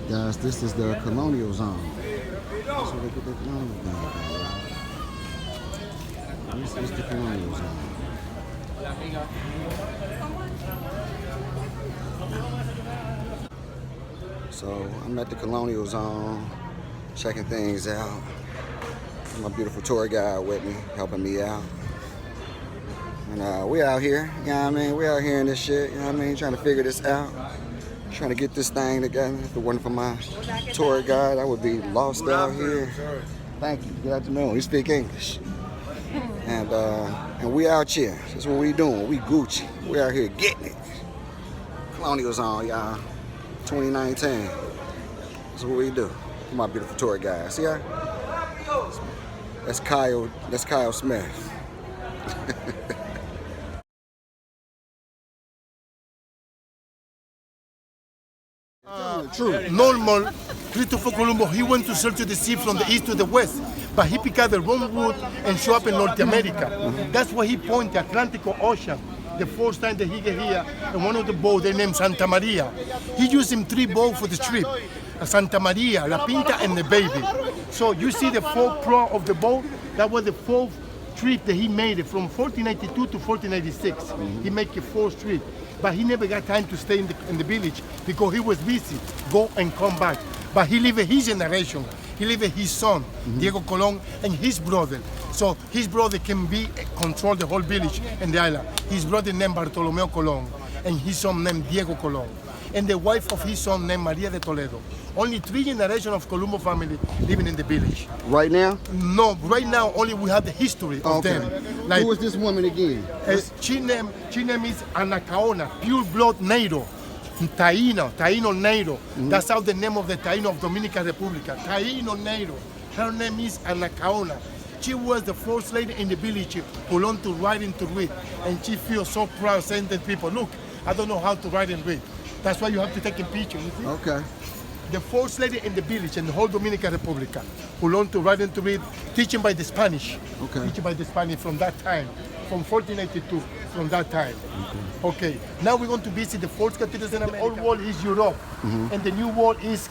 Guys, this is the colonial zone. That's where they get their colonial zone from. This is the colonial zone. So I'm at the colonial zone, checking things out. My beautiful tour guide with me, helping me out. And we out here, you know what I mean? We out here in this shit, you know what I mean? Trying to figure this out. Trying to get this thing together. If it wasn't for my tour guide, I would be lost out here. Thank you. Good afternoon. We speak English. And we out here. That's what we doing. We Gucci. We out here getting it. Colonial Zone, y'all. 2019. That's what we do. My beautiful tour guide. See her? That's Kyle. That's Kyle Smith. True. Normal, Christopher Columbus, he went to search the sea from the east to the west, but he picked out the wrong route and showed up in North America. That's why he pointed the Atlantic Ocean. The first time that he get here, and one of the boats they named Santa Maria. He used him 3 boats for the trip: Santa Maria, La Pinta, and the Baby. So you see the 4th pro of the boat. That was the 4th trip that he made it from 1492 to 1496. He made a 4th trip. But he never got time to stay in the village because he was busy, go and come back. But he lived his generation. He lived his son, Diego Colón, and his brother. So his brother can control the whole village and the island. His brother named Bartolomeo Colón, and his son named Diego Colón. And the wife of his son named Maria de Toledo. Only 3 generations of Colombo family living in the village. Right now? No, right now only we have the history of them. Like, who is this woman again? She name is Anacaona, pure blood Neiro. Taino Neiro. That's how the name of the Taino of Dominican Republic. Taino Neiro. Her name is Anacaona. She was the first lady in the village who learned to write and to read. And she feels so proud saying to people, look, I don't know how to write and read. That's why you have to take a picture, you see? Okay. The first lady in the village in the whole Dominican Republic who learned to write and to read, teaching by the Spanish. Okay. Teaching by the Spanish from that time, from 1492, from that time. Okay. Now we're going to visit the 4th cathedrals in America. The old wall is Europe, and the new wall is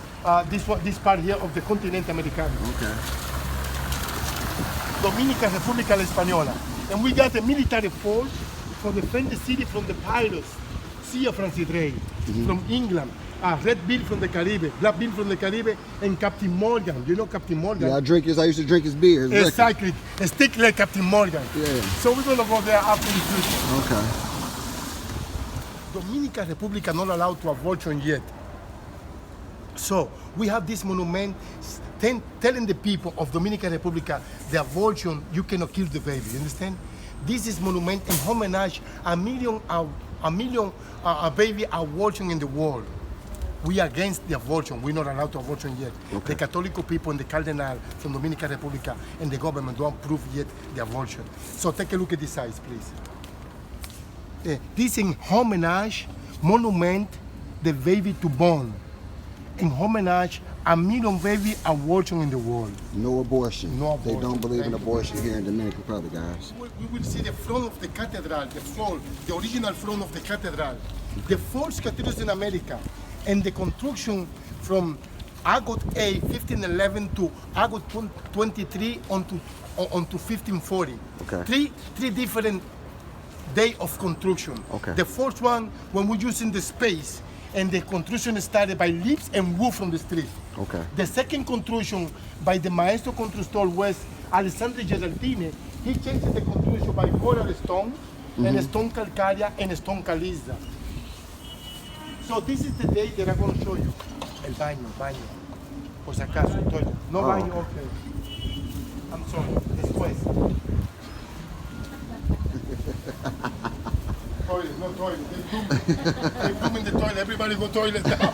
this part here of the continent Americano. Okay. Dominican República Española. And we got a military force to defend the city from the pirates. Sea of Francis Drake, from England, Red Bill from the Caribbean, Black Bill from the Caribbean, and Captain Morgan. You know Captain Morgan? Yeah, I used to drink his beer. His exactly. A stick like Captain Morgan. Yeah. So we're going to go there after the trip. Okay. Dominican Republic are not allowed to abortion yet. So we have this monument telling the people of Dominican Republic the abortion, you cannot kill the baby, you understand? This is monument in homage a million baby abortion in the world. We are against the abortion. We're not allowed to abortion yet. Okay. The Catholic people and the Cardinal from Dominican Republic and the government don't approve yet the abortion. So take a look at this size, please. This in homage monument the baby to born. In homage a million baby abortion in the world. No abortion. No abortion. They don't believe in abortion here in Dominican Republic, guys. We will see the front of the cathedral, the original front of the cathedral. The 4th cathedrals in America, and the construction from August 8, 1511 to August 23 onto 1540. Okay. Three different days of construction. Okay. The first one, when we're using the space, and the construction started by leaves and wood from the street. Okay. The second construction by the Maestro Constructor was Alessandro Geraldini. He changed the construction by coral stone, and stone calcarea, and stone caliza. So this is the day that I'm going to show you. El baño. Por si acaso, toilet. No baño, okay. I'm sorry, después. Toilet, no toilet. They boom in the toilet. Everybody go toilet now.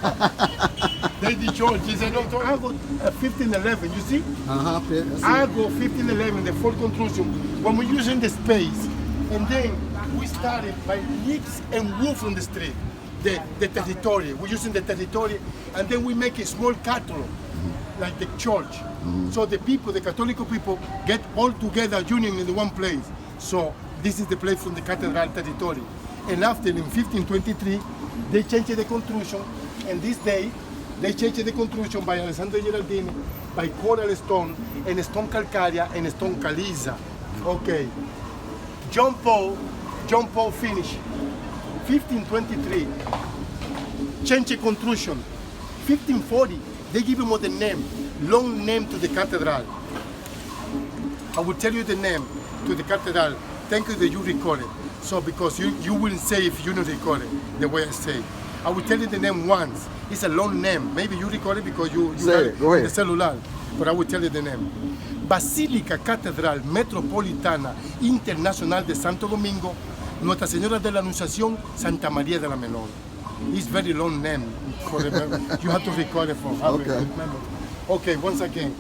They did George. He said, no, toilet. I go 1511, you see? I go 1511, the 4th construction, when we're using the space. And then we started by leaves and wood from the street. The territory. We're using the territory, and then we make a small cathedral, like the church. So the people, the Catholic people, get all together, union in the one place. So this is the place from the cathedral territory. And after, in 1523, they changed the construction, and this day, They changed the construction by Alessandro Geraldini, by coral stone, and stone calcarea, and stone caliza. Okay. John Paul finished 1523. Change the construction. 1540, they give him the name, long name to the cathedral. I will tell you the name to the cathedral. Thank you that you recorded. So because you will say if you don't record it, the way I say. I will tell you the name once. It's a long name. Maybe you record it because you Say it. Go ahead. the cellular. But I will tell you the name. Basílica Catedral Metropolitana Internacional de Santo Domingo, Nuestra Señora de la Anunciación, Santa María de la Menor. It's very long name. You have to record it for Okay. Okay, once again.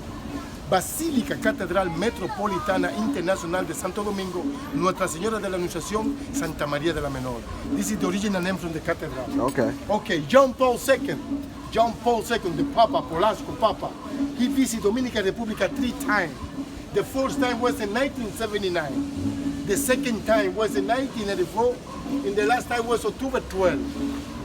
Basílica Catedral Metropolitana Internacional de Santo Domingo, Nuestra Señora de la Anunciación, Santa María de la Menor. This is the original name from the cathedral. Okay. Okay, John Paul II, the Papa, Polasco Papa, he visited Dominican Republic 3 times. The first time was in 1979. The second time was in 1984, and the last time was October 12.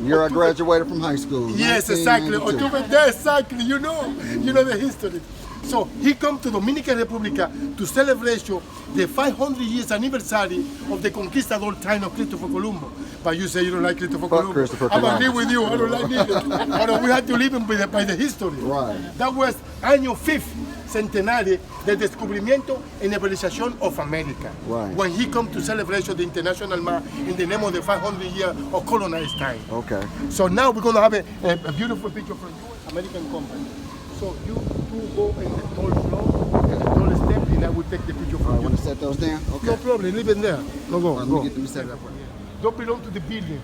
Year I graduated from high school. Yes, exactly. 1992. October, yeah, exactly. You know the history. So he come to Dominican Republic to celebrate the 500 years anniversary of the conquistador time of Christopher Columbus. But you say you don't like Christopher Columbus. Christopher I'm Columbus. agree with you. I don't like neither. But we have to live by the history. Right. That was año 5th centenario del descubrimiento y navelización of America. Right. When he come to celebrate the international man in the name of the 500 years of colonized time. Okay. So now we're going to have a beautiful picture from you, American company. So you two go in the tall floor, in the tall step, and I will take the picture I from want you. to set those down. Okay. No problem, leave it there. No, go, Let go. me get them set up. Don't belong to the building.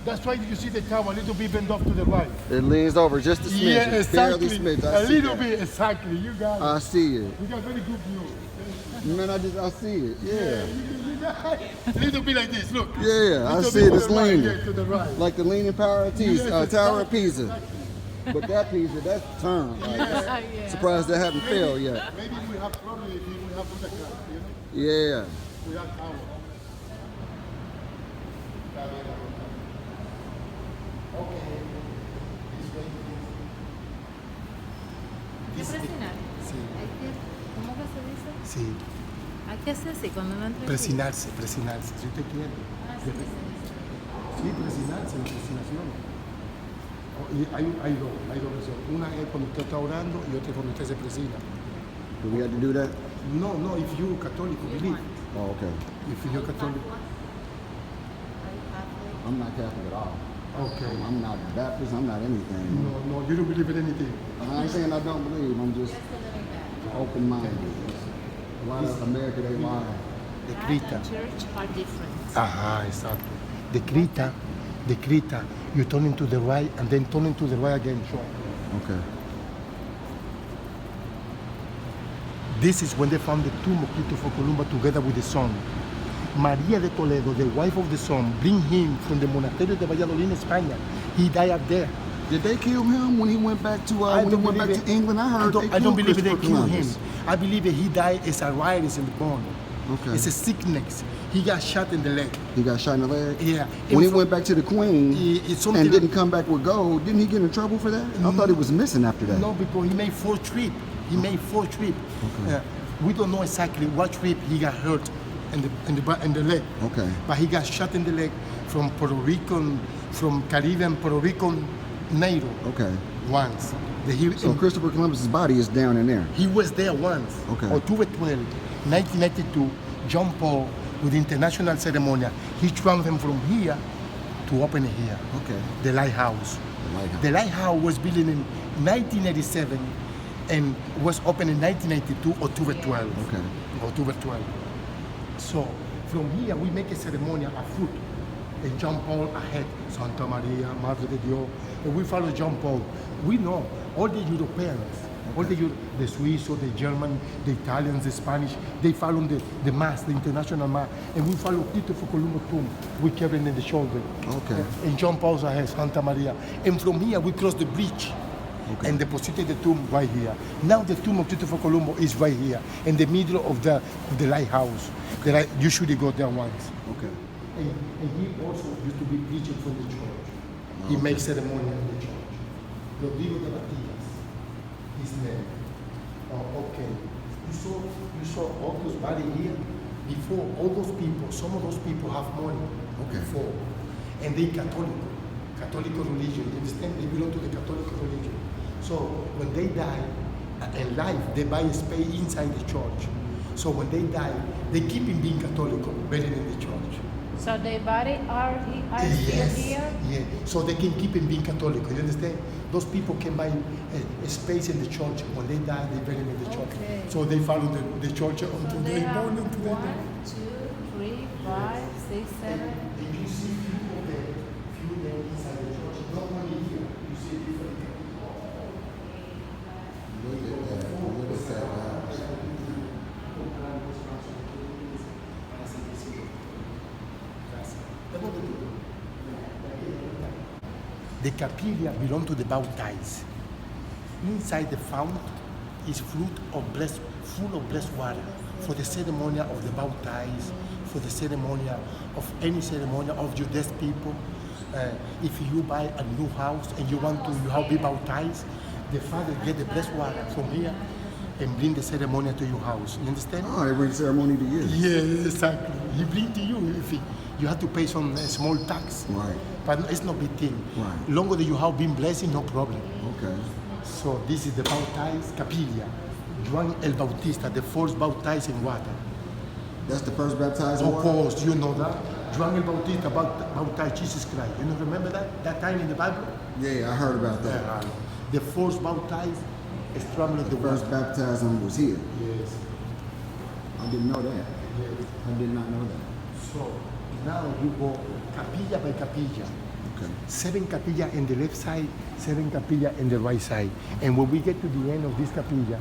That's why you see the tower a little bit bent off to the right. It leans over just a smidge. Yeah, exactly. Barely smidge. A I see little that. bit, exactly. You got it. I see it. You got very good view. Man, I see it. Yeah. A little bit like this, look. Yeah, I Little see bit it. to It's the right, leaning. yeah, to the right. Like the leaning tower of Pisa, Yes, Tower of exactly. Pisa. But that Pisa, that's turned. Like, surprised that hadn't failed yet. Maybe we have problem if we have Buddha class, you know? Yeah. We have tower. ¿Qué presinar? Sí. Hay que, ¿cómo que se dice? Sí. Hay que hacer así cuando uno entra aquí. Presinarse. Si usted quiere. Ah, sí, sí, sí. Sí, presinarse, la presinación. Y hay dos versiones. Una es cuando usted está orando y otra es cuando usted se presina. Do we have to do that? No, if you católico, believe. Oh, okay. If you're Catholic. I'm not Catholic at all. Okay. I'm not Baptist. I'm not anything. No, you don't believe in anything. I ain't saying I don't believe. I'm just open-minded. A lot of America, they lie. The God Krita. and church are different. Ajá, exacto. The Krita, you turn into the right and then turn into the right again. Sure. Okay. This is when they found the tomb of Christopher Columbus together with the son. María de Toledo, the wife of the son, bring him from the monastery de Valladolid, España. He died up there. Did they kill him when he went back to I when he don't went back believe to it. England? I heard I don't believe they Christopher killed him. Columbus. I believe that he died as a virus in the bone. Okay. It's a sickness. He got shot in the leg. He got shot in the leg. Yeah. When he And went back to the Queen it's something- and didn't come back with gold, didn't he get in trouble for that? I thought he was missing after that. No, because he made 4 trips. Okay. We don't know exactly what trip he got hurt in the leg. Okay. But he got shot in the leg from Caribbean Puerto Rican native Okay. once. So Christopher Columbus's body is down in there. He was there once. Okay. October 12, 1992, John Paul, with the international ceremony, he transferred him from here to open it here. Okay. The lighthouse. The lighthouse. The lighthouse was built in 1987 and was opened in 1992, October 12. Okay. October 12. So from here we make a ceremony afoot, and John Paul ahead, Santa Maria, Madre de Dios, and we follow John Paul. We know all the Europeans, all the Swiss or the German, the Italians, the Spanish, they follow the mass, the international mass, and we follow Christopher Columbus tomb. We carry it in the shoulder. Okay. And John Paul's ahead, Santa Maria, and from here we cross the bridge. Okay. And deposited the tomb right here. Now the tomb of Christopher Columbus is right here, in the middle of the lighthouse. That I usually go there once. Okay. And he also used to be preaching from the church. He makes ceremony in the church. Rodrigo de Matias, his name. Oh, okay. You saw all those body here? Before, all those people, some of those people have money. Okay. Before. And they Catholic religion. You understand? They belong to the Catholic religion. So when they die in life, they buy a space inside the church. So when they die, they keep him being Catholic, buried in the church. So their body are still here? Yeah. So they can keep him being Catholic. You understand? Those people can buy a space in the church. When they die, they bury him in the church. Okay. So they follow the church So until they they have born until they 1, die. 2, 3, 5, 6, 7. And you see people there, few there inside the church. Not only here, you see different people. Look at that. Look at that house. The capilla belong to the baptized. Inside the fount is full of blessed water for the ceremony of the baptized, for the ceremony of any ceremony of Judean people. If you buy a new house and you want to be baptized, the father get the blessed water from here and bring the ceremony to your house. You understand? Oh, they bring ceremony to you. Yeah, exactly. He bring to you. You have to pay some small tax. Right. But it's no big thing. Right. Longer that you have been blessed, no problem. Okay. So this is the baptized capilla. Juan el Bautista, the first baptized in water. That's the first baptized in Of water? course, you know that. Juan el Bautista baptized Jesus Christ. You know, remember that time in the Bible? Yeah, I heard about that. Yeah. The first baptized is traveling the First water. baptism was here. Yes. I didn't know that. Yes. I did not know that. So now you go capilla by capilla. Okay. 7 capilla in the left side, 7 capilla in the right side. And when we get to the end of this capilla,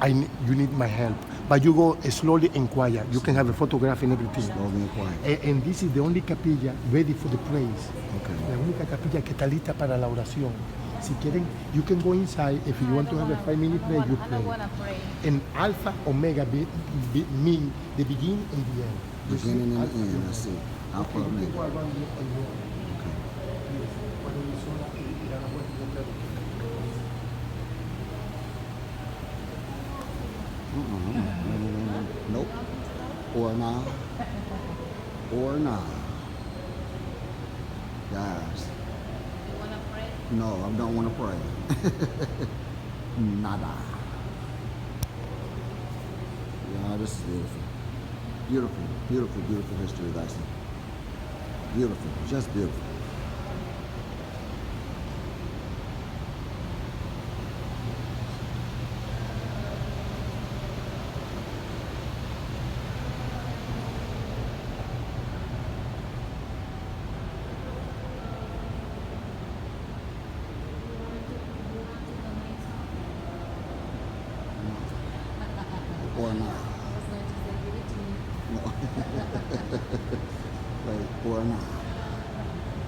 you need my help. But you go slowly and quiet. You can have a photograph and everything. Slowly and quiet. And this is the only capilla ready for the praise. Okay. La única capilla que está lista para la oración. Si quieren, you can go inside. If you want to have a 5-minute prayer, you I don't pray. want to pray. And Alpha, Omega mean the beginning and the end. You see? Beginning and Alpha, end, Omega. I see. Alpha, Okay, you Omega. can go around here and go. Yes. Cuando mi zona y la vuelta, yo creo que- Nope. Or nah. Or nah. Guys, You want to pray? no, I don't want to pray. Nada. Yeah, this is beautiful. Beautiful, beautiful, beautiful history lesson. Beautiful, just beautiful. Or not. No. Like, or not.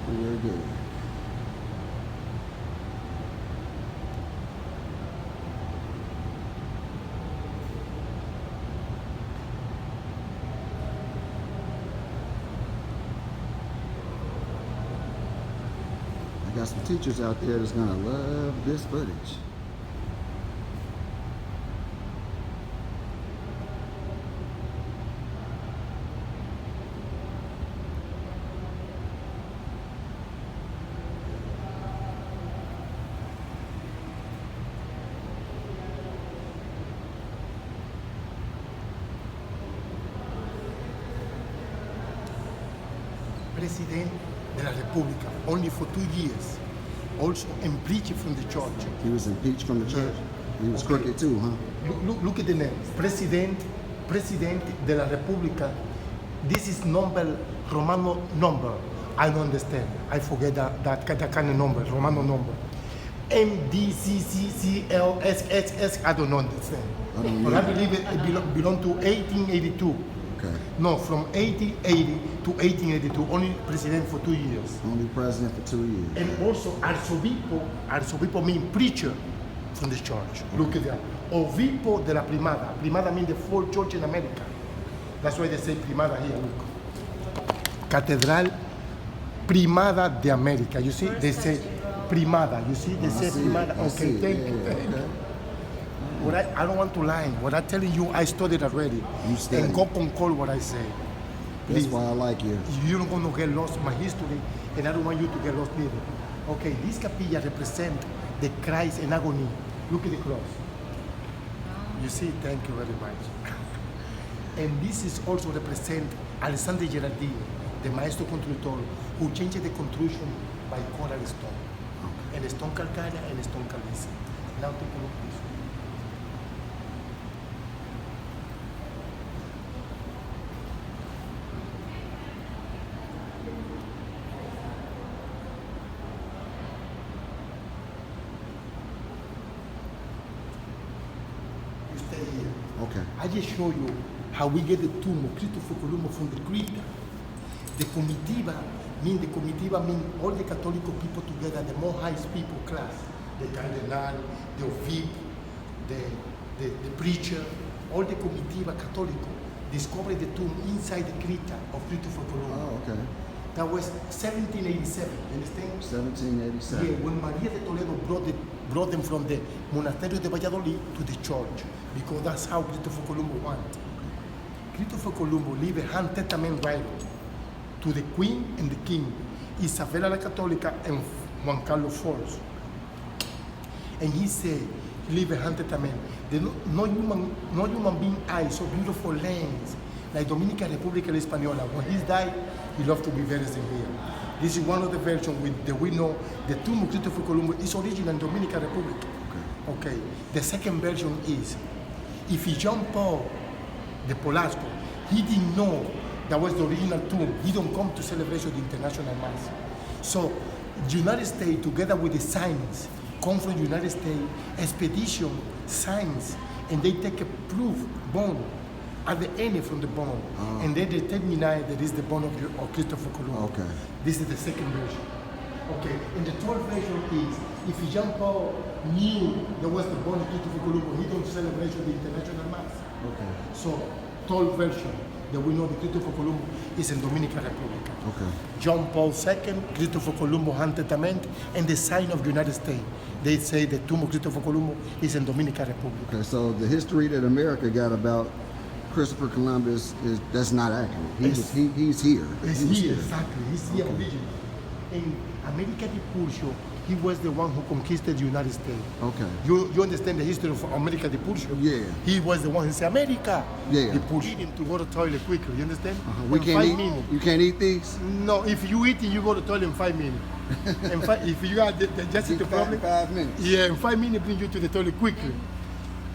We're good. I got some teachers out there that's gonna love this footage. President de la República, only for 2 years. Also impeached from the church. He was impeached from the church. He was crooked too, huh? Look at the name. President de la República. This is number, Romano number. I don't understand. I forget that kind of number, Romano number. MDCCCLSSS, I don't understand. I don't But I either. believe it belonged to 1882. Okay. No, from 1880 to 1882, only president for 2 years. Only president for 2 years. And also arzobispo means preacher from the church. Look at that. Obispo de la primada. Primada means the fourth church in America. That's why they say primada here, look. Catedral Primada de America. You see, they say Primada. You see, they say see Primada. it. I see Okay, it. thank you. Yeah, Thank okay. you. What I don't want to lie. What I'm telling you, I studied already. You studied. And go concord what I say. That's Please. why I like you. You're not going to get lost in my history, and I don't want you to get lost either. Okay, this capilla represents the Christ in agony. Look at the cross. You see, thank you very much. And this is also represent Alessandro Gerardini, the maestro constructor, who changed the construction by coral stone, and stone calcarea and stone caliza. Now take a look at this. You stay here. Okay. I just show you how we get the tomb of Cristoforo Colombo from the Creta. The comitiva mean all the Catholic people together, the more highest people class, the cardinal, the obispo, the preacher, all the comitiva Catholico discovered the tomb inside the Creta of Cristoforo Colombo. Oh, okay. That was 1787, you understand? 1787. Yeah, when Maria de Toledo brought them from the Monasterio de Valladolid to the church, because that's how Cristoforo Colombo wanted. Cristoforo Colombo leave a hand testament right to the Queen and the King, Isabella la Católica and Juan Carlos IV. And he said, leave a hand testament. No human being eye so beautiful lands like Dominican Republic and Española. When he died, he loved to be buried in here. This is one of the versions that we know the tomb of Cristoforo Colombo is original in Dominican Republic. Okay. The second version is, if Jean Paul de Polasco, he didn't know that was the original tomb. He don't come to celebration of the International Mass. So, United States, together with the science, come from United States, expedition, science, and they take a proof bone at the end from the bone, and they determine that is the bone of Cristoforo Colombo. Okay. This is the second version. Okay, and the third version is, if Jean Paul knew there was the bone of Cristoforo Colombo, he don't celebrate the International Mass. Okay. So, third version that we know the Cristoforo Colombo is in Dominican Republic. Okay. John Paul II, Cristoforo Colombo hand testament, and the sign of the United States. They say the tomb of Cristoforo Colombo is in Dominican Republic. Okay. So the history that America got about Christopher Columbus that's not accurate. He's here. He's He was here, exactly. He's here originally. In America Vespuccio, he was the one who conquisted the United States. Okay. You understand the history of America Vespuccio? Yeah. He was the one who said, America! Yeah. Vespuccio. Need him to go to the toilet quickly, you understand? We In can't 5 eat. minutes. You can't eat these. No, if you eat it, you go to the toilet in 5 minutes. If you are digesting the problem, 5 minutes. yeah, in 5 minutes bring you to the toilet quickly.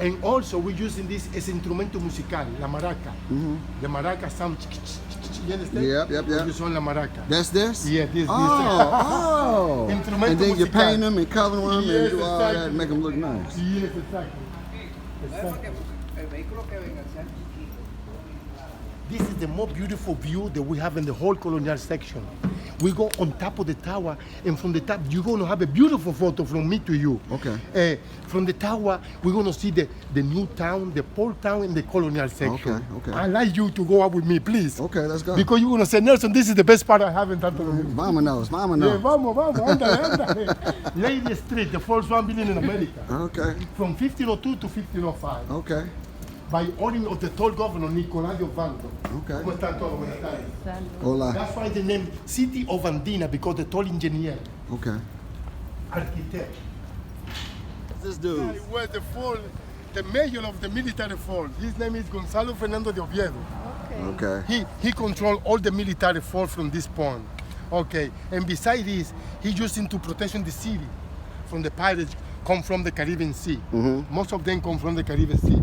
And also we're using this as instrumento musical, la maraca. The maraca sound, you understand? Yep. We use on la maraca. That's this? Yeah, this. Oh. Instrumento And then you musical. paint them and color them and Yes, do all that exactly. and make them look nice. Yes, exactly. Exactly. This is the most beautiful view that we have in the whole colonial section. We go on top of the tower, and from the top, you're going to have a beautiful photo from me to you. Okay. From the tower, we're going to see the new town, the port town in the colonial section. Okay. I'd like you to go up with me, please. Okay, let's go. Because you're going to say, Nelson, this is the best part I have in Santo Domingo. Vámonos, Yeah, vámonos. vamos, ándale. Lady Street, the first one building in America. Okay. From 1502 to 1505. Okay. By order of the third governor, Nicoladio Vando. Okay. ¿Cómo están todos? Buenas tardes. Hola. That's why the name City of Andina, because the tall engineer, Okay. architect. This He dude. was the mayor of the military force. His name is Gonzalo Fernando de Oviedo. Okay. He controlled all the military force from this point. Okay, and besides this, he used him to protection the city from the pirates come from the Caribbean Sea. Most of them come from the Caribbean Sea.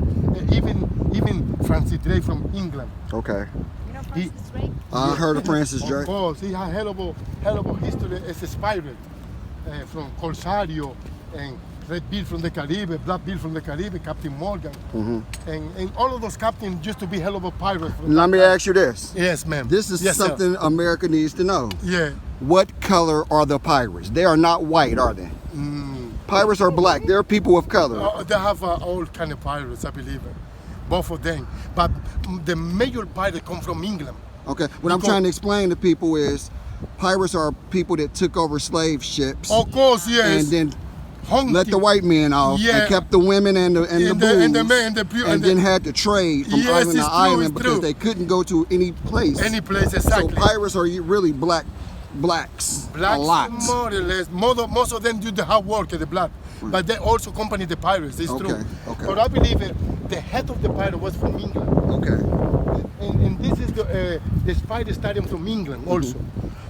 Even Francis Drake from England. Okay. You know He- Francis Drake? I heard of Francis Of Drake. course, he had hell of a history as a pirate from Corsario and Red Bill from the Caribbean, Black Bill from the Caribbean, Captain Morgan, and all of those captains used to be hell of a pirates. Let me ask you this. Yes, ma'am. This is Yes, sir. something America needs to know. Yeah. What color are the pirates? They are not white, are they? Pirates are black. They're people of color. They have all kind of pirates, I believe, both of them. But the major pirates come from England. Okay. What I'm Because- trying to explain to people is pirates are people that took over slave ships Of course, yes. and then Hunting. let the white men off Yeah. and kept the women and the booze, and the men, and then had to trade from Yes, island to it's true, island it's because true. they couldn't go to any place. Any place, So exactly. pirates are really blacks Blacks, a lot. more or less. Most of them do the hard work at the black, but they also accompany the pirates. It's true. Okay. But I believe the head of the pirate was from England, Okay. and this is the Spider Stadium from England also.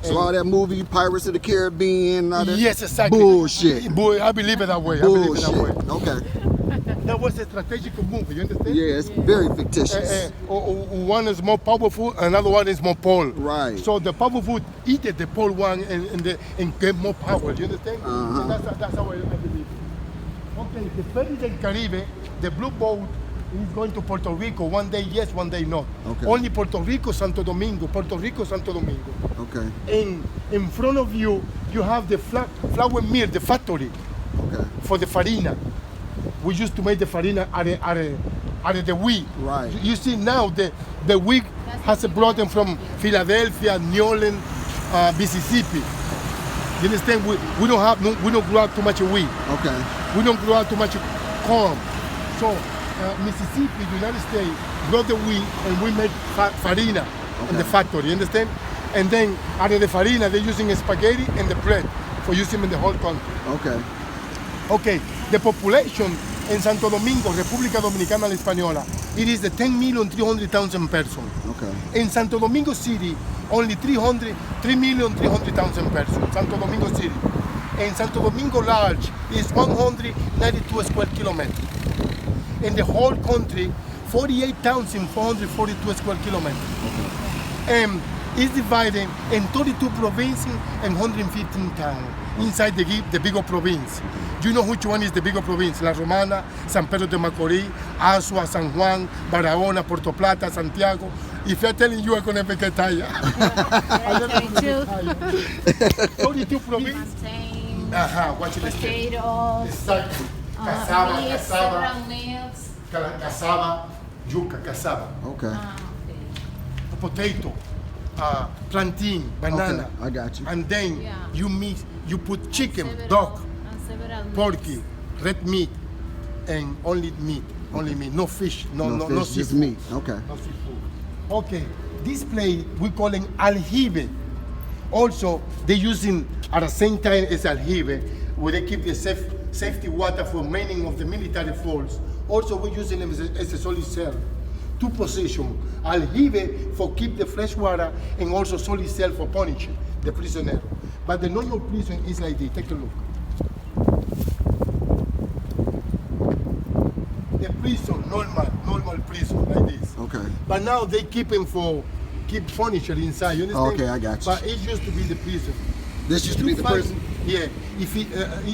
So all that movie Pirates of the Caribbean, all that Yes, exactly. bullshit. Boy, I believe it that way. I believe it that way. Bullshit. Okay. That was a strategic move. You understand? Yeah, it's very fictitious. One is more powerful, another one is more pole. Right. So the powerful eat the pole one and get more power. You understand? Uh-huh. So that's how I believe. Okay, the Ferry del Caribe, the blue boat is going to Puerto Rico. One day yes, one day no. Okay. Only Puerto Rico, Santo Domingo. Puerto Rico, Santo Domingo. Okay. In front of you, you have the flour mill, the factory Okay. for the farina. We used to make the farina out of the wheat. Right. You see now the wheat has brought them from Philadelphia, New Orleans, Mississippi. You understand? We don't grow out too much wheat. Okay. We don't grow out too much corn. So Mississippi, United States, grow the wheat and we make farina in the factory. You understand? And then out of the farina, they're using spaghetti and the bread for using in the whole country. Okay. Okay, the population in Santo Domingo, República Dominicana La Española, it is the 10,300,000 persons. Okay. In Santo Domingo City, only 3,300,000 persons, Santo Domingo City. And Santo Domingo Large is 192 square kilometers. In the whole country, 48,442 square kilometers. And it's divided in 32 provinces and 115 towns inside the bigger province. You know which one is the bigger province? La Romana, San Pedro de Macorís, Azua, San Juan, Barahona, Puerto Plata, Santiago. If I'm telling you, I'm going to get tired. 32 provinces. Plantains, Watch it. potatoes, Exactly. Cassava, meat, cassava, several meals. cassava, yuca, cassava, Okay. Okay. potato, plantain, banana. Okay, I got you. And then Yeah. you put chicken, Several- dog, several meats. porky, red meat, and only meat. No fish, no fish, just seafood. meat. Okay. No seafood. Okay, this place we call it aljibe. Also, they using at the same time as aljibe, where they keep the safety water for many of the military force. Also, we're using them as a solid cell. Two positions: aljibe for keep the fresh water, and also solid cell for punishing the prisoner. But the normal prison is like this. Take a look. The prison, normal prison like this. Okay. But now they keep furniture inside. You understand? Okay, I got you. But it used to be the prison. This used to be the fight- prison? Yeah. If it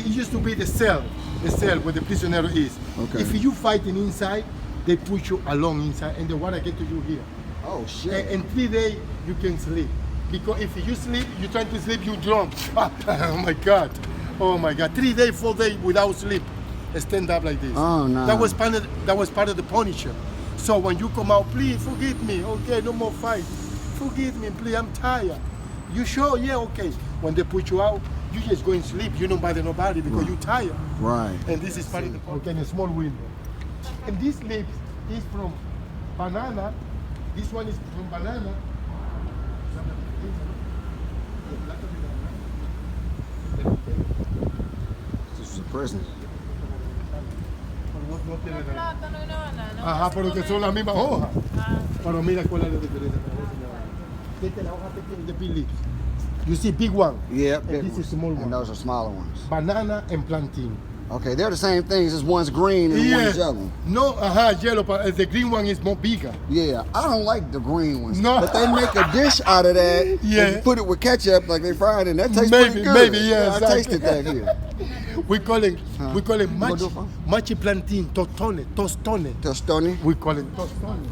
used to be the cell where the prisoner is. Okay. If you fighting inside, they put you along inside, and the water get to you here. Oh shit. And 3 days you can sleep. Because if you sleep, you try to sleep, you drunk. Oh my God. Oh my God. 3 days, 4 days without sleep. Stand up like this. Oh, no. That was part of the punishment. So when you come out, please forgive me. Okay, no more fight. Forgive me, please. I'm tired. You sure? Yeah, okay. When they put you out, you just go and sleep. You don't bother nobody because you're tired. Right. And this is part of the okay, a small window. And this lips is from banana. This one is from banana. This is a prison. Plátano y no. Ajá, pero que son las mismas hojas. Pero mira cuál es la diferencia. Esta es la hoja pequeña de big lips. You see big one. Yeah. And big this is ones. small one. And those are smaller ones. Banana and plantain. Okay, they're the same things. Just one's green and one's yellow. No, yellow, but the green one is more bigger. Yeah, I don't like the green ones. No. But they make a dish out of that. Yeah. And put it with ketchup like they fried it. And that tastes Maybe, pretty good. maybe, yeah, I exactly. tasted that here. We call it You gonna do it for me? machi plantain, tostone. Tostoni. We call it tostone.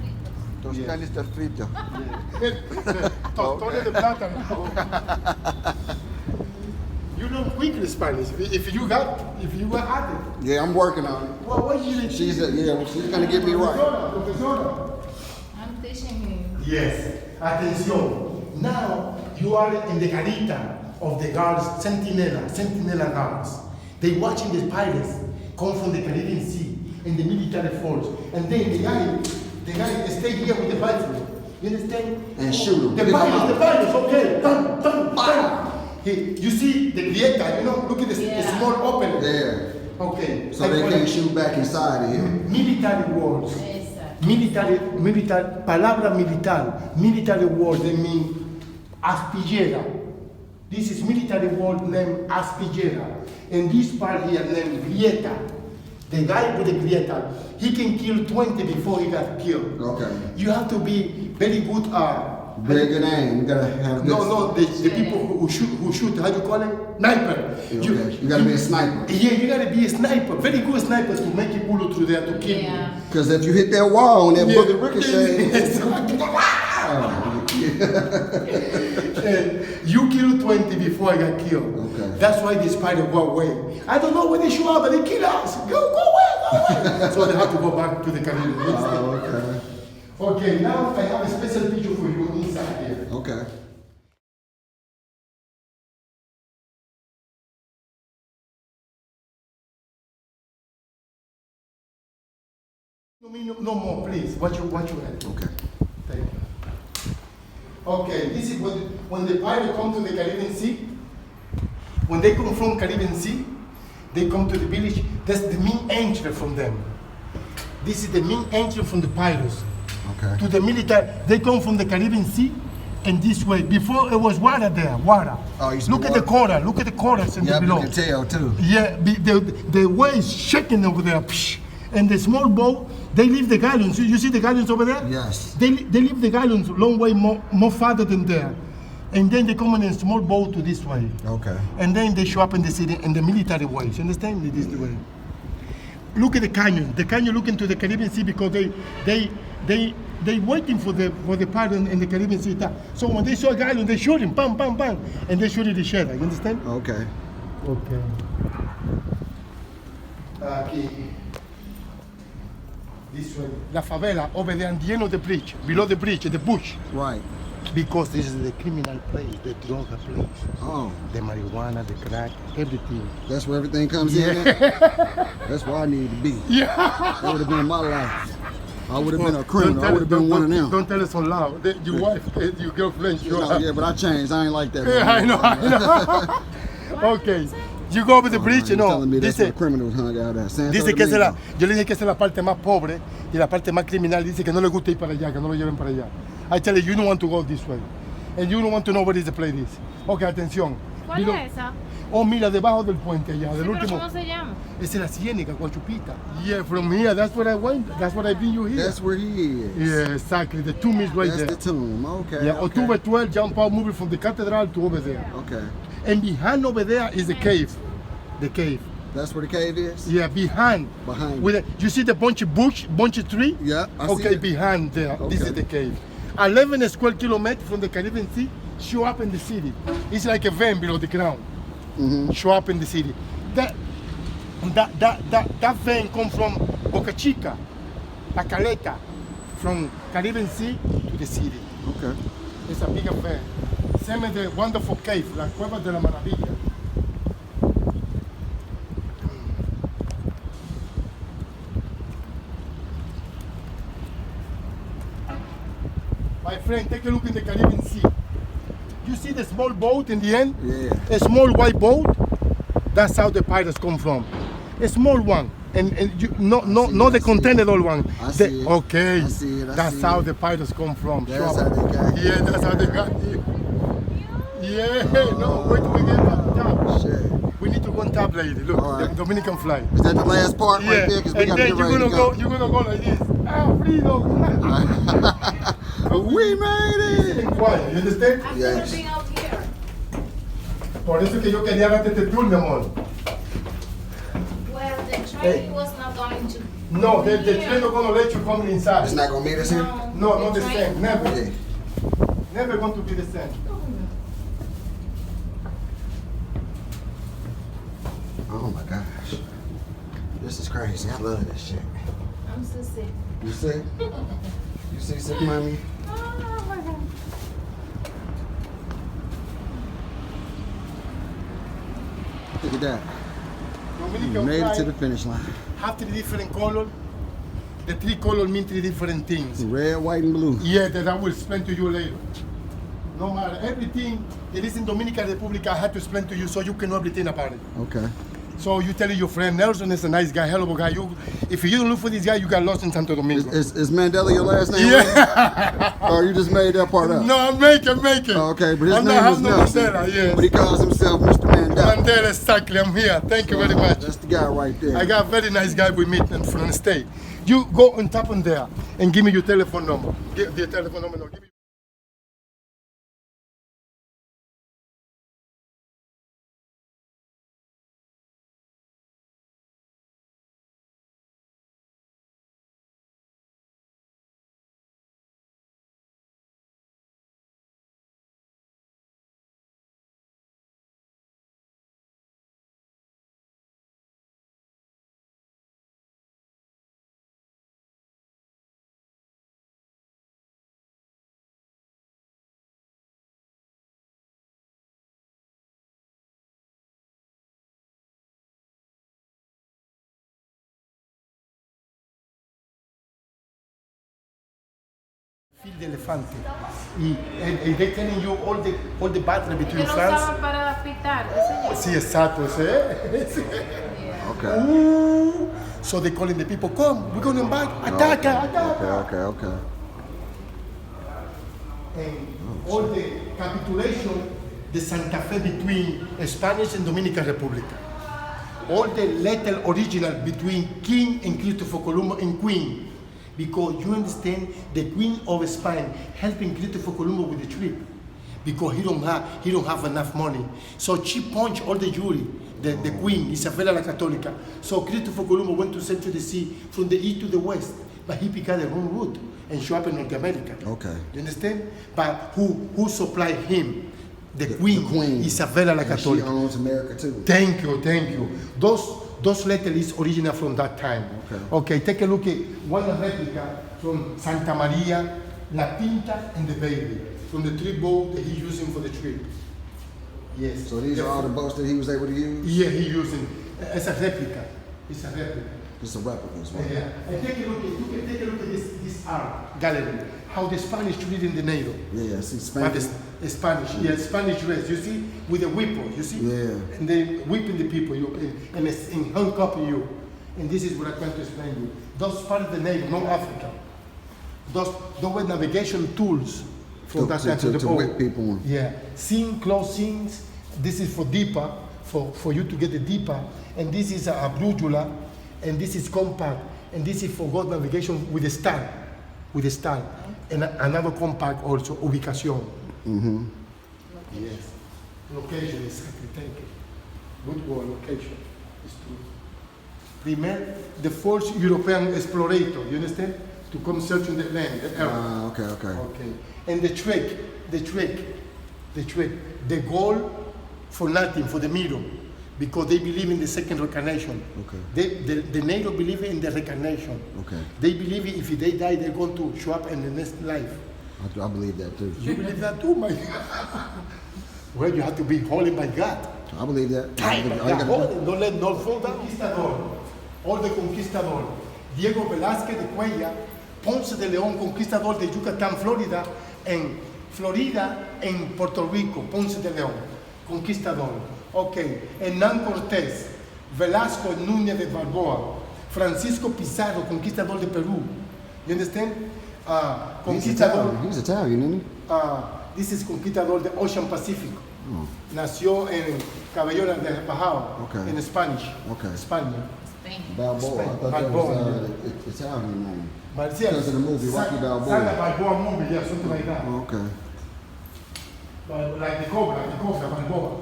Tostoni está frito. Tostone de plátano. You know quickly Spanish. If you were at it. Yeah, I'm working on it. Well, what you She's gonna get me right. Profesora. I'm teaching him. Yes. Atención. Now you are in the garita of the guards, Sentinela guards. They watching the pirates come from the Caribbean Sea and the military force. And then the guy stay here with the rifle. You understand? And shoot him. The pirates, okay. Dun, dun, dun. You see the grieta, you know, look at the small opening. There. Okay. So they can't shoot back inside of here. Military words. Exacto. Militar, palabra militar. Military word, they mean aspillera. This is military word named aspillera. And this part here named grieta. The guy with the grieta, he can kill 20 before he got killed. Okay. You have to be very good Very good aim. You gotta have this. the people who shoot, how do you call it? Sniper. Okay. You gotta be a sniper. Yeah, you gotta be a sniper, very good sniper to make a bullet through there to kill you. Yeah. Because if you hit that wall and that Yeah. bullet ricochet, You killed 20 before I got killed. Okay. That's why they spider go away. I don't know where they show up, but they kill us. Go away. So they have to go back to the Caribbean. oh, okay. Okay, now I have a special picture for you inside here. Okay. No more, please. Watch your head. Okay. Thank you. Okay, this is when the pirate come to the Caribbean Sea. When they come from Caribbean Sea, they come to the village. That's the main entry from them. This is the main entry from the pirates Okay. to the military. They come from the Caribbean Sea, and this way. Before it was water there, water. Oh, it used to be Look at the water. coral. Look at the corals in Yeah, the you below. can tell too. Yeah, the waves shaking over there. Psh. And the small boat, they leave the galleons. You see the galleons over there? Yes. They leave the galleons a long way more farther than there. And then they come in a small boat to this way. Okay. And then they show up in the city in the military ways. You understand? This is the way. Look at the canyon. The canyon look into the Caribbean Sea because they waiting for the pirate in the Caribbean Sea. So when they saw a galleon, they shoot him, bam, bam, bam, and they shoot each other. You understand? Okay. Okay. Aquí. This way. La favela over there at the end of the bridge, below the bridge, the bush. Right. Because this is the criminal place, the drug place. Oh, The marijuana, the crack, everything. that's where everything comes in. That's where I need to be. Yeah. That would have been my life. I would have been a criminal. I would have been one of them. Don't tell us so loud. Your wife, your girlfriend, You know, yeah, but I changed. I ain't like that. Yeah, I know. Okay. You go over the bridge, you know. Telling me that's Dice, where criminals hung out at. Santo dice que esa es la, Domingo. yo le dije que esa es la parte más pobre y la parte más criminal. Dice que no le gusta ir para allá, que no lo lleven para allá. I tell you, you don't want to go this way. And you don't want to know where is the place is. Ok, atención. ¿Cuál Mira- es esa? Oh, mira, debajo del puente allá, Sí, del pero último. ¿cómo se llama? Esa es la Ciénaga, Guachupita. Yeah, from here, that's where I went. That's what I bring you here. That's where he is. Yeah, exactly. The tomb is right That's there. the tomb. Okay. Yeah, okay. October 12, jump out, moving from the cathedral to over there. Okay. And behind over there is the cave. The cave. That's where the cave is? Yeah, behind. Behind. With you see the bunch of bush, bunch of tree? Yeah, I see Okay, it. behind there. This Okay. is the cave. 11 square kilometers from the Caribbean Sea, show up in the city. It's like a van below the ground. Show up in the city. That van come from Boca Chica, La Caleta, from Caribbean Sea to the city. Okay. It's a big affair. Same as the wonderful cave, La Cueva de la Maravilla. My friend, take a look in the Caribbean Sea. You see the small boat in the end? Yeah. A small white boat? That's how the pirates come from. A small one. And you, not the container one. I see it. Okay. I see it. I That's see how it. the pirates come from. That's Sure. how they got you. Yeah, that's how they got you. Yeah, no, wait till we get back down. Shit. We need to go on top, lady. Look, All right. the Dominican flag. Is that the last part Yeah, right there? Because we and got to then get you're ready gonna to go. go. You're gonna go like this. Ah, freedom. We made it! Quiet, you understand? I've Yes. never been out here. Por eso que yo quería darte este tour, mi amor. Well, the train was not going to. No, the here. train not gonna let you come inside. It's not going to meet us here? No, not the train- same. Never. Yeah. Never going to be the same. Oh my gosh. This is crazy. I love this shit. I'm so sick. You see? You see, sick mommy? Oh my God. Look at that. Dominican You made it to flag the finish line. have three different colors. The three colors mean three different things. Red, white, and blue. Yeah, that I will explain to you later. No matter everything that is in Dominican Republic, I had to explain to you so you can know everything about it. Okay. So you tell your friend Nelson is a nice guy, hell of a guy. If you don't look for this guy, you got lost in Santo Domingo. Is Mandela your last name? Yeah. Or you just made that part up? No, I'm making. Oh, okay, but his I'm name not is Hamza Nelson. Mandela, yes. But he calls himself Mr. Mandela. Mandela, exactly. I'm here. Thank you very much. That's the guy right there. I got a very nice guy with me from the state. You go on top on there and give me your telephone number. Give the telephone number. No, give me. Fil de elefante. Y they telling you all the battle Que between lo France. usaban para pitar, ese Sí, exacto. ¿Sí? Okay. So they calling the people, come, we're going to back, attack, attack. Okay. And all the capitulation, the Santa Fe between Spanish and Dominican Republic. All the letter original between King and Christopher Columbus and Queen. Because you understand, the Queen of Spain helping Christopher Columbus with the trip. Because he don't have enough money. So she punched all the jury, the Queen, Isabella la Católica. So Christopher Columbus went to sail to the sea from the east to the west, but he picked the wrong route and showed up in North America. Okay. You understand? But who supplied him? The Queen, Isabella la And she Católica. owns America too. Thank you. Those letters is original from that time. Okay, take a look at one replica from Santa Maria, La Pinta, and the Baby, from the three boats that he's using for the trip. Yes. So these are all the boats that he was able to use? Yeah, he using. It's a replica. It's a replica. Just a replicas, right? Yeah. And take a look at this art gallery. How the Spanish treating the NATO. Yeah, see But Spanish. the Spanish, yeah, Spanish dress, you see, with the whip, you see? Yeah. And they whipping the people, and handcuffing you. And this is what I'm trying to explain to you. Those part of the navy, no Africa. Those were navigation tools from that time To whip people. Yeah, close scenes. This is for deeper, for you to get the deeper. And this is a brújula, and this is compact, and this is for God navigation with a star. And another compact also, ubicación. Mm-hmm. Yes. Location, exactly, thank you. Good word, location. It's true. Primer, the first European explorator, you understand? To come searching the land, the earth. Okay. Okay. And the trick, the goal for nothing, for the middle, because they believe in the second reincarnation. Okay. The NATO believe in the reincarnation. Okay. They believe if they die, they're going to show up in the next life. I believe that too. You believe that too, my God? Well, you have to be holy by God. I believe that. Tight by All you God. gotta do- Don't let no fall conquistador. All the conquistador. Diego Velázquez de Cuellar, Ponce de León, conquistador de Yucatán, Florida, en Puerto Rico, Ponce de León, conquistador. Okay. Hernán Cortés, Velasco Núñez de Balboa, Francisco Pizarro, conquistador de Perú. You understand? Conquistador. He's Italian, isn't he? This is conquistador de Ocean Pacific. Nació en Caballona del Bajao, Okay. en Spanish. Okay. España. Balboa. I thought Balboa, that was Italian name. But Because of the movie, Rocky Balboa. Saga Balboa movie, yeah, something like that. Okay. But like the Cobra, Balboa.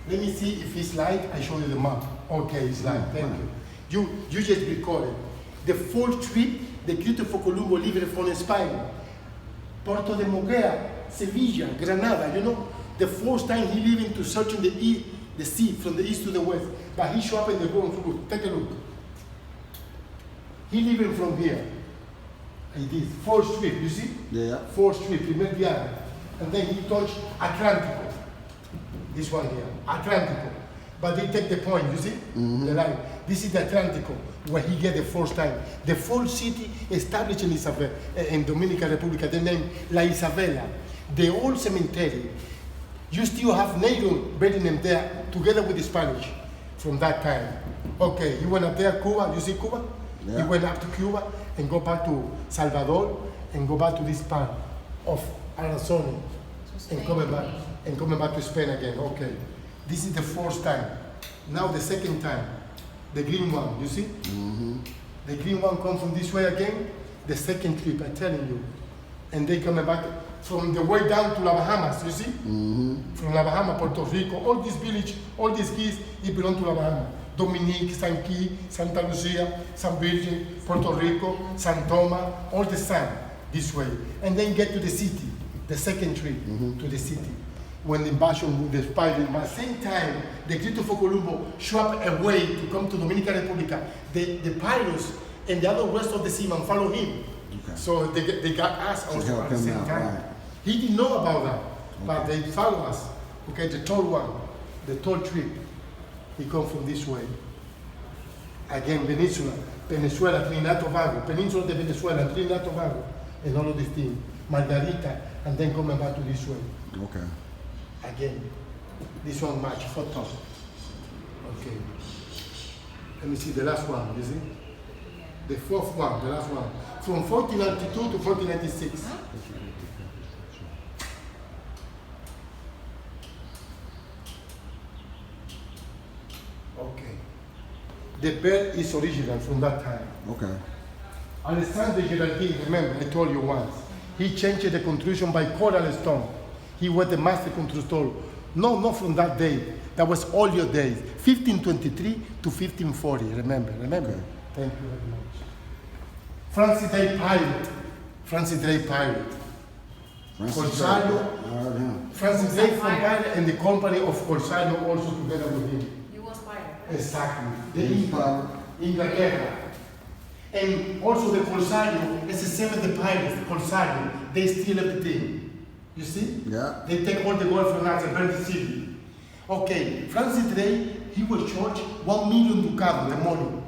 Let me see if it's light. I show you the map. Okay, it's light. Thank you. You just recorded. The full trip, the Christopher Columbus lived from Spain. Porto de Moguea, Sevilla, Granada, you know. The first time he lived to searching the sea from the east to the west. But he showed up in the wrong route. Take a look. He living from here. Like this, first trip, you see? Yeah. First trip, primer viaje. And then he touched Atlántico. This one here, Atlantico. But they take the point, you see? The line. This is the Atlantico, where he get the first time. The first city established in Dominican Republic, the name La Isabela. The old cemetery, you still have native burying them there together with the Spanish from that time. Okay, he went up there, Cuba, you see Cuba? Yeah. He went up to Cuba and go back to Salvador and go back to this part of Arizona and coming back to Spain again. Okay, this is the first time. Now the second time, the green one, you see? The green one come from this way again, the second trip, I'm telling you. And they coming back from the way down to La Bahamas, you see? From La Bahamas, Puerto Rico, all this village, all these keys, it belong to La Bahamas. Dominique, San Key, Santa Lucia, San Virgin, Puerto Rico, San Thomas, all the sun this way. And then get to the city, the second trip to the city. When the invasion with the Spanish, but at the same time, the Christopher Colombo show up a way to come to Dominican Republic. The pirates and the other rest of the seamen follow him. Okay. So they got us also help at the him same out, time. right. He didn't know about that, but they follow us. Okay, the third one, the third trip, he come from this way. Again, Venezuela, Trinidad Tobago, Peninsula de Venezuela, Trinidad Tobago, and all of these things. Margarita, and then coming back to this way. Okay. Again, this one match, photo. Okay. Let me see the last one, you see? The fourth one, the last one. From 1492 to 1496. Okay. The bell is original from that time. Okay. Alexandre Girardin, remember, I told you once, he changed the construction by coral stone. He was the master constructor. No, not from that day. That was all your days. 1523 to 1540, remember. Okay. Thank you very much. Francis Drake Pirate. Francis Drake Pirate. Corsario. Francis Drake from Pirate and the company of Corsario also together with him. You was fired. Exactly. The Inglaterra. And also the Corsario, it's the same as the pirates, the Corsario, they steal everything. You see? Yeah. They take all the gold from us and burn the city. Okay, Francis Drake, he was charged 1 million ducados, the money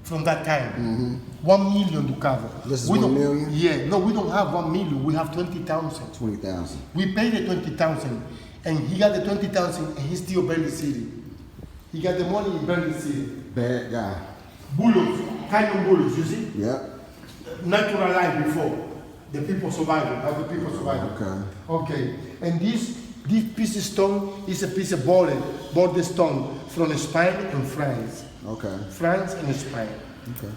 from that time. 1 million ducados. This is We 1 don't- million? Yeah, no, we don't have 1 million, we have 20,000. 20,000. We paid the 20,000, and he got the 20,000, and he still burned the city. He got the money, he burned the city. Bad guy. Bullets, cannon bullets, you see? Yeah. Natural life before. The people surviving, how the people surviving. Okay. Okay, and this piece of stone is a piece of border stone from Spain and France. Okay. France and Spain. Okay.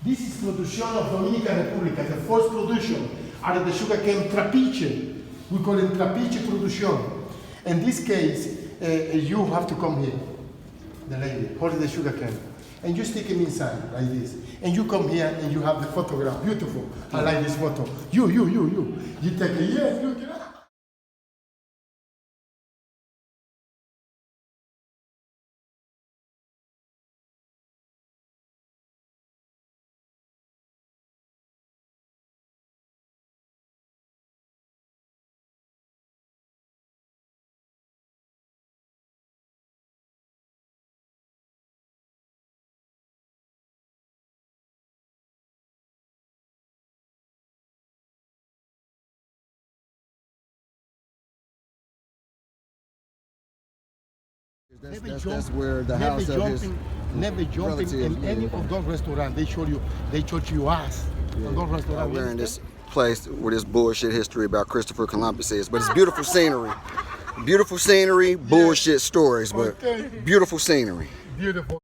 This is production of Dominican Republic, the first production out of the sugarcane trapiche. We call it trapiche production. In this case, you have to come here, the lady, hold the sugarcane. And you stick him inside like this. And you come here and you have the photograph. Beautiful. I like this photo. You. You take it. Yes, look it up. That's where the house of his Never jumping in relatives any live. of those restaurants. They showed you ass. On those restaurants. We're in this place where this bullshit history about Christopher Columbus is, but it's beautiful scenery. Beautiful scenery, bullshit stories, but Okay. beautiful scenery. Beautiful.